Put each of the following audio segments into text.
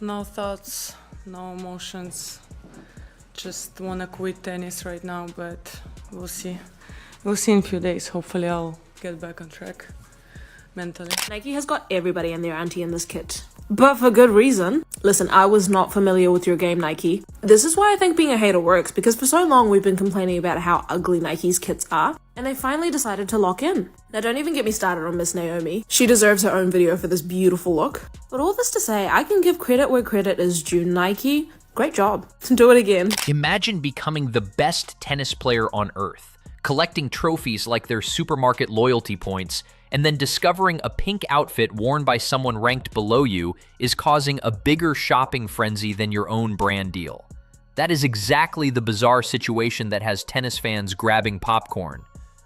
No thoughts, no emotions. Just wanna quit tennis right now, but we'll see. We'll see in a few days. Hopefully I'll get back on track mentally. Nike has got everybody and their auntie in this kit. But for good reason. Listen, I was not familiar with your game, Nike. This is why I think being a hater works, because for so long we've been complaining about how ugly Nike's kits are, and they finally decided to lock in. Now don't even get me started on Miss Naomi. She deserves her own video for this beautiful look. But all this to say, I can give credit where credit is due. Nike, great job. Do it again. Imagine becoming the best tennis player on earth, collecting trophies like their supermarket loyalty points, and then discovering a pink outfit worn by someone ranked below you is causing a bigger shopping frenzy than your own brand deal. That is exactly the bizarre situation that has tennis fans grabbing popcorn.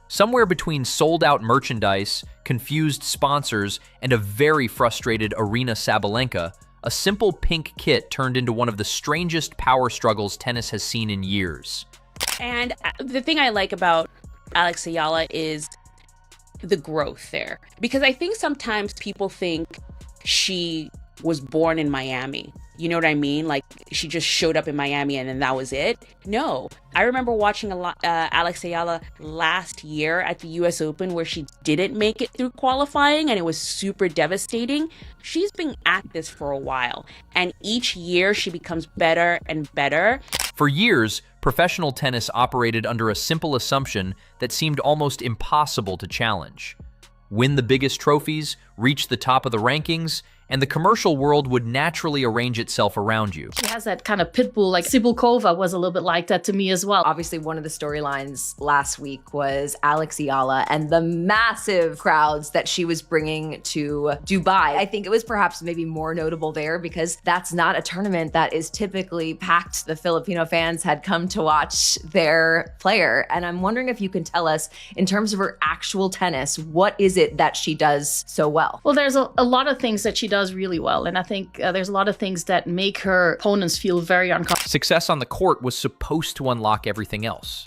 Somewhere between sold-out merchandise, confused sponsors, and a very frustrated Arena Sabalenka, a simple pink kit turned into one of the strangest power struggles tennis has seen in years. And the thing I like about Alex Eala is the growth there. Because I think sometimes people think she was born in Miami. You know what I mean? Like, she just showed up in Miami and then that was it. No. I remember watching Alex Eala last year at the US Open where she didn't make it through qualifying and it was super devastating. She's been at this for a while, and each year she becomes better and better. For years, professional tennis operated under a simple assumption that seemed almost impossible to challenge. Win the biggest trophies, reach the top of the rankings, and the commercial world would naturally arrange itself around you. She has that kind of pit bull, like Sibylkova was a little bit like that to me as well. Obviously, one of the storylines last week was Alex Eala and the massive crowds that she was bringing to Dubai. I think it was perhaps maybe more notable there because that's not a tournament that is typically packed. The Filipino fans had come to watch their player. And I'm wondering if you can tell us, in terms of her actual tennis, what is it that she does so well? Well, there's a lot of things that she does really well. And I think there's a lot of things that make her opponents feel very uncomfortable. Success on the court was supposed to unlock everything else.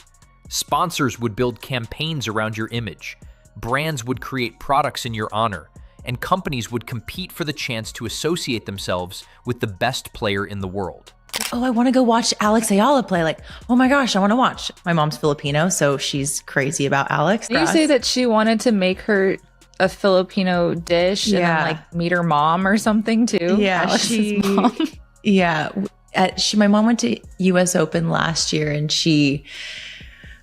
Sponsors would build campaigns around your image. Brands would create products in your honor. And companies would compete for the chance to associate themselves with the best player in the world. Oh, I want to go watch Alex Eala play. Like, oh my gosh, I want to watch. My mom's Filipino, so she's crazy about Alex. Did you say that she wanted to make her a Filipino dish and then like meet her mom or something too? Yeah, Alex's mom. Yeah. My mom went to US Open last year and she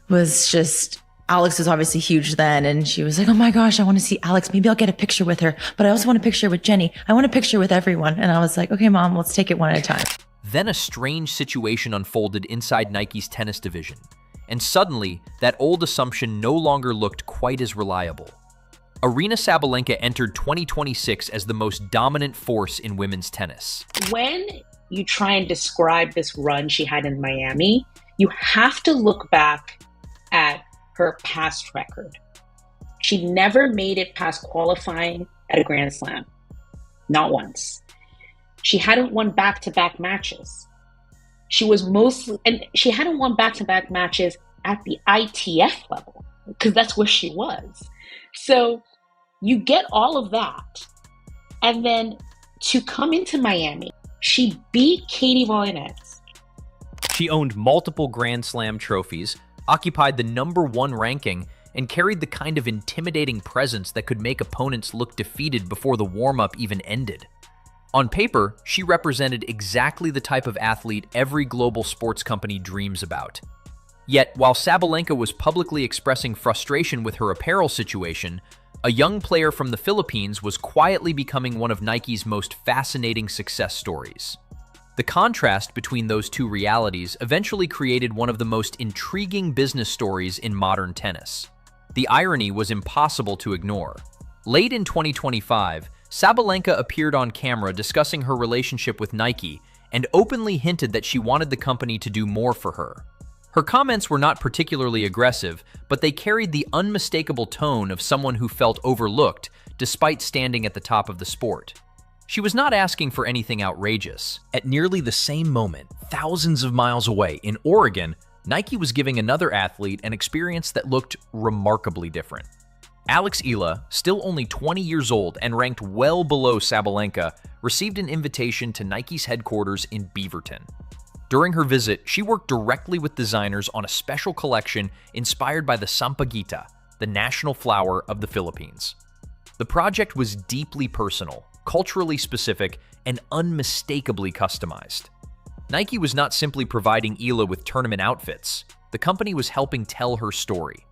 was just, Alex was obviously huge then. And she was like, oh my gosh, I want to see Alex. Maybe I'll get a picture with her. But I also want a picture with Jenny. I want a picture with everyone. And I was like, okay, mom, let's take it one at a time. Then a strange situation unfolded inside Nike's tennis division. And suddenly, that old assumption no longer looked quite as reliable. Arena Sabalenka entered 2026 as the most dominant force in women's tennis. When you try and describe this run she had in Miami, you have to look back at her past record. She never made it past qualifying at a Grand Slam. Not once. She hadn't won back-to-back matches. She hadn't won back-to-back matches at the ITF level, because that's where she was. So you get all of that. And then to come into Miami, she beat Katie Volynets. She owned multiple Grand Slam trophies, occupied the #1 ranking, and carried the kind of intimidating presence that could make opponents look defeated before the warm-up even ended. On paper, she represented exactly the type of athlete every global sports company dreams about. Yet, while Sabalenka was publicly expressing frustration with her apparel situation, a young player from the Philippines was quietly becoming one of Nike's most fascinating success stories. The contrast between those two realities eventually created one of the most intriguing business stories in modern tennis. The irony was impossible to ignore. Late in 2025, Sabalenka appeared on camera discussing her relationship with Nike and openly hinted that she wanted the company to do more for her. Her comments were not particularly aggressive, but they carried the unmistakable tone of someone who felt overlooked despite standing at the top of the sport. She was not asking for anything outrageous. At nearly the same moment, thousands of miles away in Oregon, Nike was giving another athlete an experience that looked remarkably different. Alex Eala, still only 20 years old and ranked well below Sabalenka, received an invitation to Nike's headquarters in Beaverton. During her visit, she worked directly with designers on a special collection inspired by the sampaguita, the national flower of the Philippines. The project was deeply personal, culturally specific, and unmistakably customized. Nike was not simply providing Eala with tournament outfits. The company was helping tell her story.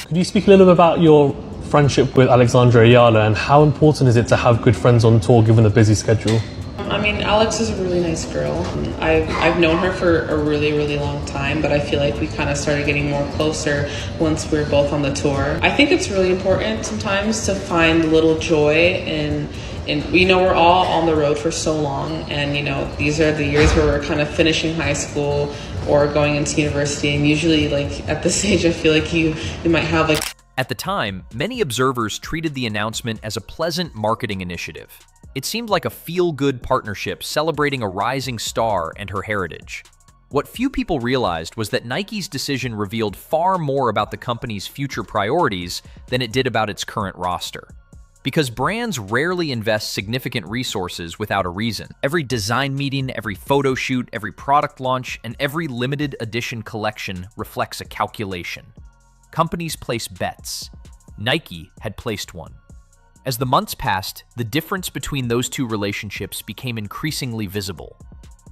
Could you speak a little bit about your friendship with Alexandra Eala and how important is it to have good friends on tour given the busy schedule? I mean, Alex is a really nice girl. I've known her for a really, really long time, but I feel like we kind of started getting more closer once we were both on the tour. I think it's really important sometimes to find a little joy in we're all on the road for so long, and these are the years where we're kind of finishing high school or going into university, and usually like at this age I feel like you might have like. At the time, many observers treated the announcement as a pleasant marketing initiative. It seemed like a feel-good partnership celebrating a rising star and her heritage. What few people realized was that Nike's decision revealed far more about the company's future priorities than it did about its current roster. Because brands rarely invest significant resources without a reason. Every design meeting, every photo shoot, every product launch, and every limited edition collection reflects a calculation. Companies place bets. Nike had placed one. As the months passed, the difference between those two relationships became increasingly visible.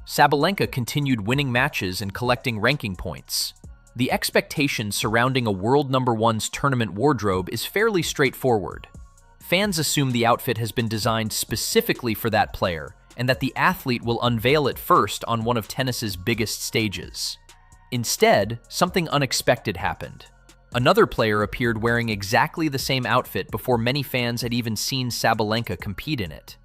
Sabalenka continued winning matches and collecting ranking points. The expectation surrounding a world #1's tournament wardrobe is fairly straightforward. Fans assume the outfit has been designed specifically for that player, and that the athlete will unveil it first on one of tennis's biggest stages. Instead, something unexpected happened. Another player appeared wearing exactly the same outfit before many fans had even seen Sabalenka compete in it.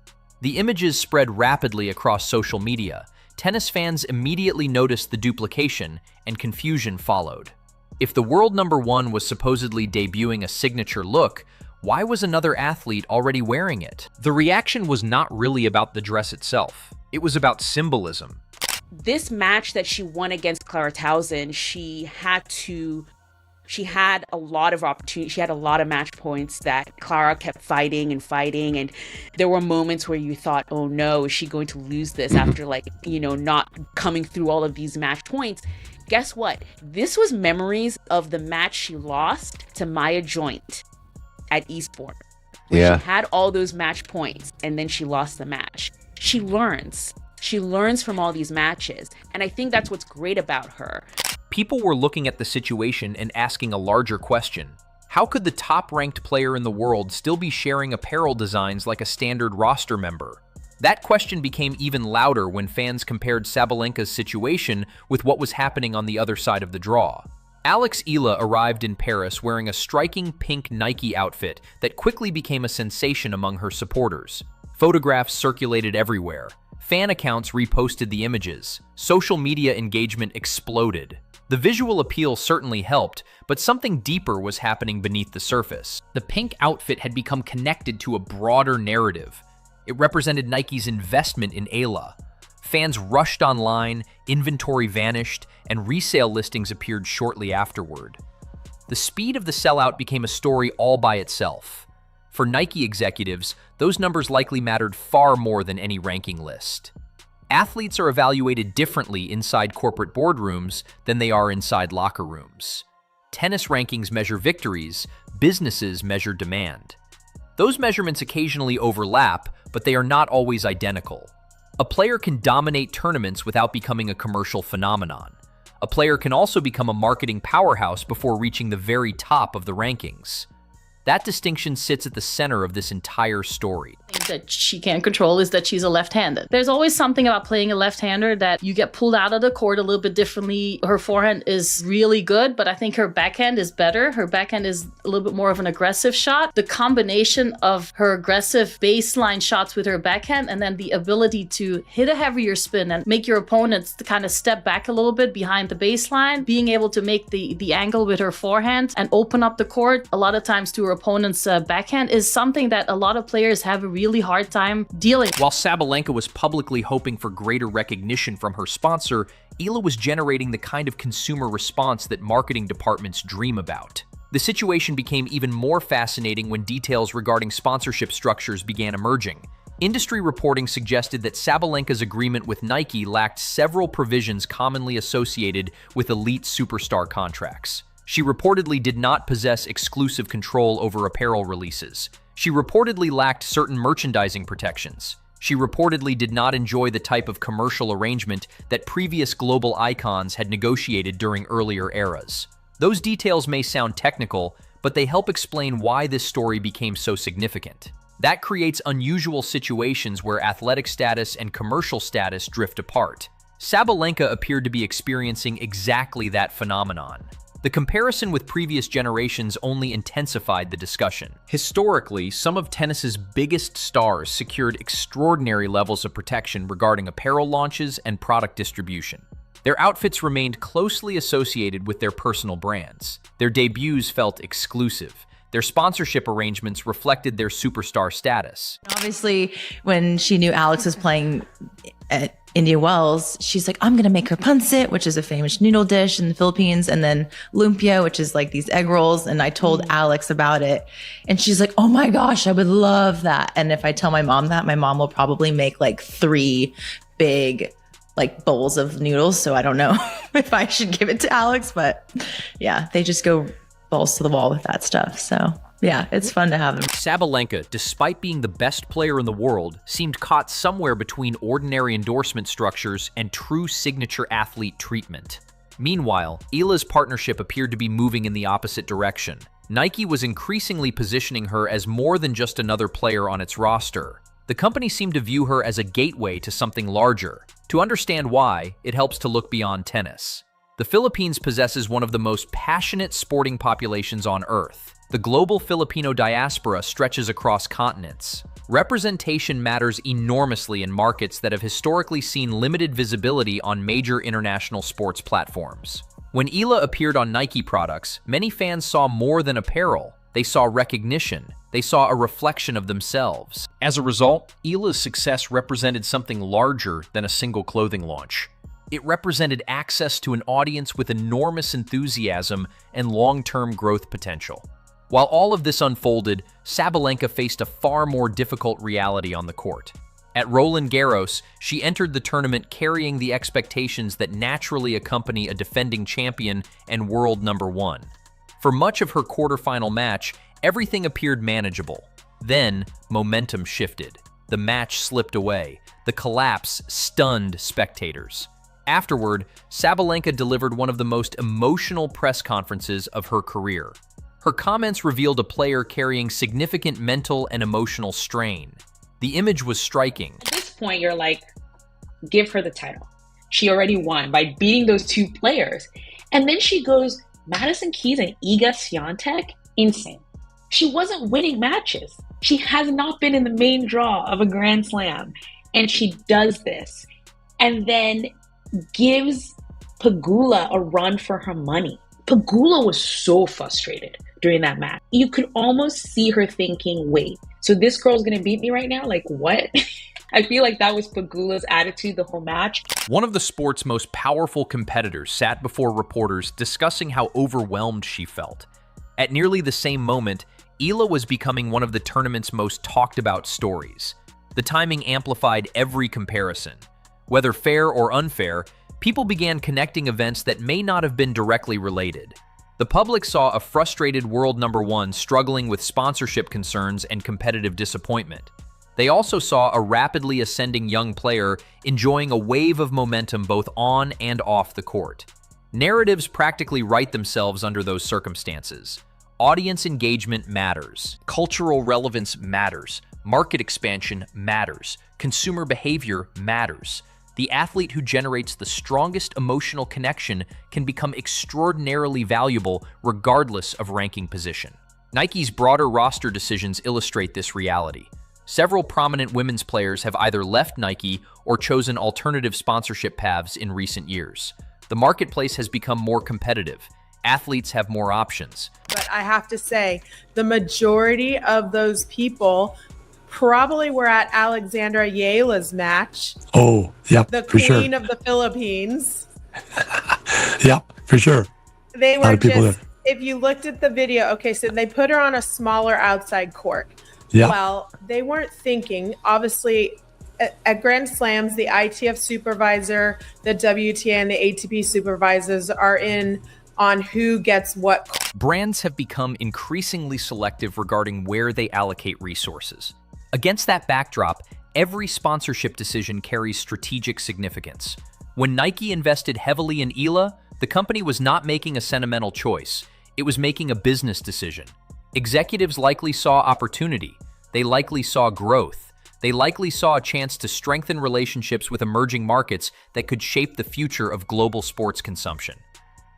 The images spread rapidly across social media. Tennis fans immediately noticed the duplication, and confusion followed. If the world #1 was supposedly debuting a signature look, why was another athlete already wearing it? The reaction was not really about the dress itself. It was about symbolism. This match that she won against Clara Townsend, she had a lot of opportunity. She had a lot of match points that Clara kept fighting, and there were moments where you thought, oh no, is she going to lose this after not coming through all of these match points? Guess what? This was memories of the match she lost to Maya Joint at Eastbourne. Yeah. She had all those match points and then she lost the match. She learns from all these matches. And I think that's what's great about her. People were looking at the situation and asking a larger question. How could the top-ranked player in the world still be sharing apparel designs like a standard roster member? That question became even louder when fans compared Sabalenka's situation with what was happening on the other side of the draw. Alex Eala arrived in Paris wearing a striking pink Nike outfit that quickly became a sensation among her supporters. Photographs circulated everywhere. Fan accounts reposted the images. Social media engagement exploded. The visual appeal certainly helped, but something deeper was happening beneath the surface. The pink outfit had become connected to a broader narrative. It represented Nike's investment in Eala. Fans rushed online, inventory vanished, and resale listings appeared shortly afterward. The speed of the sellout became a story all by itself. For Nike executives, those numbers likely mattered far more than any ranking list. Athletes are evaluated differently inside corporate boardrooms than they are inside locker rooms. Tennis rankings measure victories, businesses measure demand. Those measurements occasionally overlap, but they are not always identical. A player can dominate tournaments without becoming a commercial phenomenon. A player can also become a marketing powerhouse before reaching the very top of the rankings. That distinction sits at the center of this entire story. That she can't control is that she's a left-handed. There's always something about playing a left-hander that you get pulled out of the court a little bit differently. Her forehand is really good, but I think her backhand is better. Her backhand is a little bit more of an aggressive shot. The combination of her aggressive baseline shots with her backhand and then the ability to hit a heavier spin and make your opponents to kind of step back a little bit behind the baseline, being able to make the angle with her forehand and open up the court a lot of times to her opponent's backhand is something that a lot of players have a really hard time dealing. While Sabalenka was publicly hoping for greater recognition from her sponsor, Eala was generating the kind of consumer response that marketing departments dream about. The situation became even more fascinating when details regarding sponsorship structures began emerging. Industry reporting suggested that Sabalenka's agreement with Nike lacked several provisions commonly associated with elite superstar contracts. She reportedly did not possess exclusive control over apparel releases. She reportedly lacked certain merchandising protections. She reportedly did not enjoy the type of commercial arrangement that previous global icons had negotiated during earlier eras. Those details may sound technical, but they help explain why this story became so significant. That creates unusual situations where athletic status and commercial status drift apart. Sabalenka appeared to be experiencing exactly that phenomenon. The comparison with previous generations only intensified the discussion. Historically, some of tennis's biggest stars secured extraordinary levels of protection regarding apparel launches and product distribution. Their outfits remained closely associated with their personal brands. Their debuts felt exclusive. Their sponsorship arrangements reflected their superstar status. Obviously, when she knew Alex was playing at Indian Wells, she's like, I'm going to make her pancit, which is a famous noodle dish in the Philippines, and then lumpia, which is like these egg rolls. And I told Alex about it, and she's like, oh my gosh, I would love that. And if I tell my mom that, my mom will probably make like 3 big like bowls of noodles. So I don't know if I should give it to Alex, but yeah, they just go balls to the wall with that stuff. So yeah, it's fun to have them. Sabalenka, despite being the best player in the world, seemed caught somewhere between ordinary endorsement structures and true signature athlete treatment. Meanwhile, Eala's partnership appeared to be moving in the opposite direction. Nike was increasingly positioning her as more than just another player on its roster. The company seemed to view her as a gateway to something larger. To understand why, it helps to look beyond tennis. The Philippines possesses one of the most passionate sporting populations on Earth. The global Filipino diaspora stretches across continents. Representation matters enormously in markets that have historically seen limited visibility on major international sports platforms. When Eala appeared on Nike products, many fans saw more than apparel. They saw recognition. They saw a reflection of themselves. As a result, Eala's success represented something larger than a single clothing launch. It represented access to an audience with enormous enthusiasm and long-term growth potential. While all of this unfolded, Sabalenka faced a far more difficult reality on the court. At Roland Garros, she entered the tournament carrying the expectations that naturally accompany a defending champion and world number 1. For much of her quarterfinal match, everything appeared manageable. Then, momentum shifted. The match slipped away. The collapse stunned spectators. Afterward, Sabalenka delivered one of the most emotional press conferences of her career. Her comments revealed a player carrying significant mental and emotional strain. The image was striking. At this point, you're like, give her the title. She already won by beating those 2 players. And then she goes, Madison Keys and Iga Swiatek? Insane. She wasn't winning matches. She has not been in the main draw of a Grand Slam. And she does this. And then gives Pegula a run for her money. Pegula was so frustrated during that match. You could almost see her thinking, wait, so this girl's gonna beat me right now? Like, what? I feel like that was Pegula's attitude the whole match. One of the sport's most powerful competitors sat before reporters discussing how overwhelmed she felt. At nearly the same moment, Eala was becoming one of the tournament's most talked about stories. The timing amplified every comparison. Whether fair or unfair, people began connecting events that may not have been directly related. The public saw a frustrated world number 1 struggling with sponsorship concerns and competitive disappointment. They also saw a rapidly ascending young player enjoying a wave of momentum both on and off the court. Narratives practically write themselves under those circumstances. Audience engagement matters. Cultural relevance matters. Market expansion matters. Consumer behavior matters. The athlete who generates the strongest emotional connection can become extraordinarily valuable regardless of ranking position. Nike's broader roster decisions illustrate this reality. Several prominent women's players have either left Nike or chosen alternative sponsorship paths in recent years. The marketplace has become more competitive. Athletes have more options. But I have to say, the majority of those people probably were at Alexandra Eala's match. Oh, yep, the for queen of the Philippines. Yep, for sure. They a lot were of people just there. if you looked at the video, okay, so they put her on a smaller outside court. Yeah. Well, they weren't thinking, obviously, at Grand Slams, the ITF supervisor, the WTA and the ATP supervisors are in on who gets what. Brands have become increasingly selective regarding where they allocate resources. Against that backdrop, every sponsorship decision carries strategic significance. When Nike invested heavily in Eala, the company was not making a sentimental choice. It was making a business decision. Executives likely saw opportunity. They likely saw growth. They likely saw a chance to strengthen relationships with emerging markets that could shape the future of global sports consumption.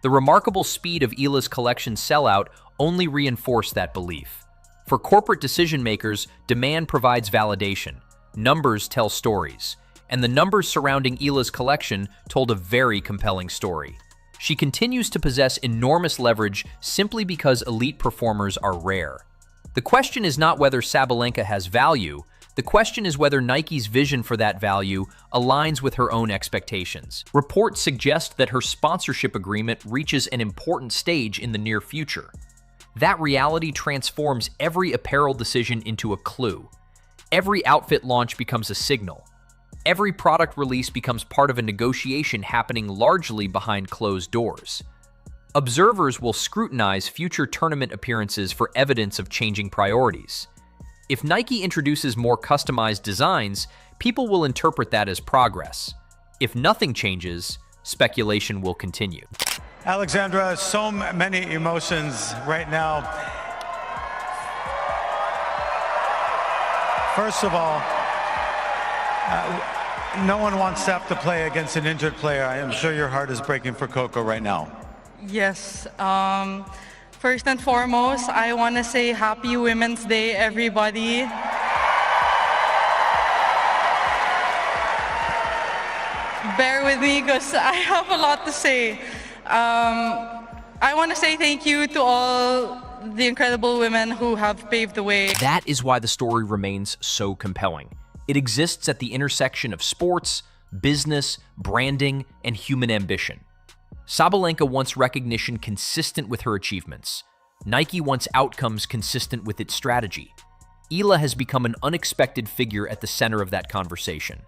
The remarkable speed of Eala's collection sellout only reinforced that belief. For corporate decision-makers, demand provides validation. Numbers tell stories. And the numbers surrounding Eala's collection told a very compelling story. She continues to possess enormous leverage simply because elite performers are rare. The question is not whether Sabalenka has value. The question is whether Nike's vision for that value aligns with her own expectations. Reports suggest that her sponsorship agreement reaches an important stage in the near future. That reality transforms every apparel decision into a clue. Every outfit launch becomes a signal. Every product release becomes part of a negotiation happening largely behind closed doors. Observers will scrutinize future tournament appearances for evidence of changing priorities. If Nike introduces more customized designs, people will interpret that as progress. If nothing changes, speculation will continue. Alexandra, so many emotions right now. First of all, no one wants to have to play against an injured player. I am sure your heart is breaking for Coco right now. Yes. First and foremost, I want to say Happy Women's Day, everybody. Bear with me because I have a lot to say. I want to say thank you to all the incredible women who have paved the way. That is why the story remains so compelling. It exists at the intersection of sports, business, branding, and human ambition. Sabalenka wants recognition consistent with her achievements. Nike wants outcomes consistent with its strategy. Eala has become an unexpected figure at the center of that conversation.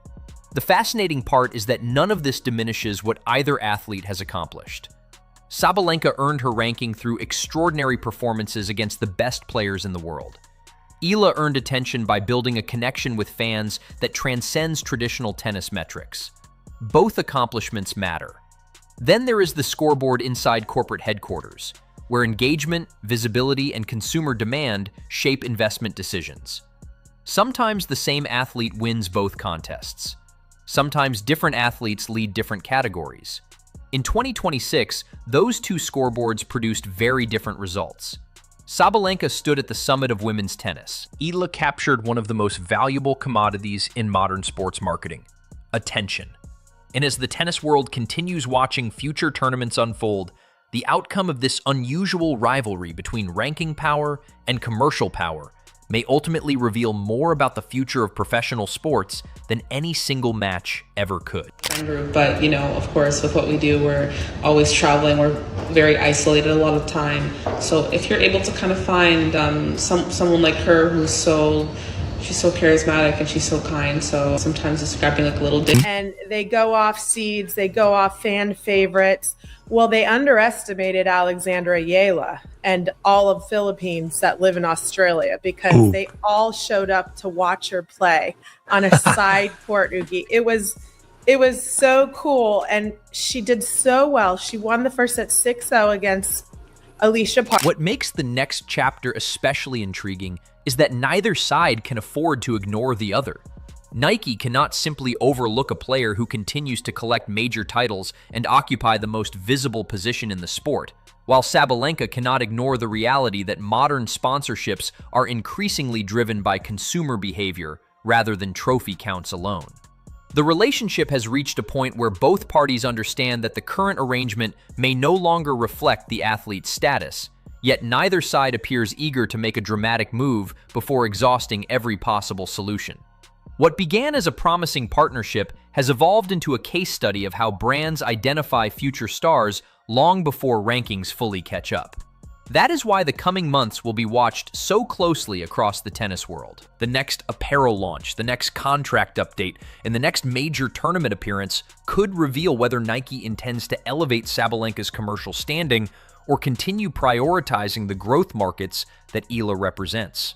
The fascinating part is that none of this diminishes what either athlete has accomplished. Sabalenka earned her ranking through extraordinary performances against the best players in the world. Eala earned attention by building a connection with fans that transcends traditional tennis metrics. Both accomplishments matter. Then there is the scoreboard inside corporate headquarters, where engagement, visibility, and consumer demand shape investment decisions. Sometimes the same athlete wins both contests. Sometimes different athletes lead different categories. In 2026, those two scoreboards produced very different results. Sabalenka stood at the summit of women's tennis. Eala captured one of the most valuable commodities in modern sports marketing: attention. And as the tennis world continues watching future tournaments unfold, the outcome of this unusual rivalry between ranking power and commercial power may ultimately reveal more about the future of professional sports than any single match ever could. But, you know, of course, with what we do, we're always traveling. We're very isolated a lot of time. So if you're able to kind of find someone like her who's she's so charismatic and she's so kind. So sometimes it's grabbing like a little dip. And they go off seeds, they go off fan favorites. Well, they underestimated Alexandra Eala and all of Philippines that live in Australia because they all showed up to watch her play on a side court, Oogie. It was so cool, and she did so well. She won the first set 6-0 against Alicia Park. What makes the next chapter especially intriguing is that neither side can afford to ignore the other. Nike cannot simply overlook a player who continues to collect major titles and occupy the most visible position in the sport, while Sabalenka cannot ignore the reality that modern sponsorships are increasingly driven by consumer behavior rather than trophy counts alone. The relationship has reached a point where both parties understand that the current arrangement may no longer reflect the athlete's status, yet neither side appears eager to make a dramatic move before exhausting every possible solution. What began as a promising partnership has evolved into a case study of how brands identify future stars long before rankings fully catch up. That is why the coming months will be watched so closely across the tennis world. The next apparel launch, the next contract update, and the next major tournament appearance could reveal whether Nike intends to elevate Sabalenka's commercial standing or continue prioritizing the growth markets that Eala represents.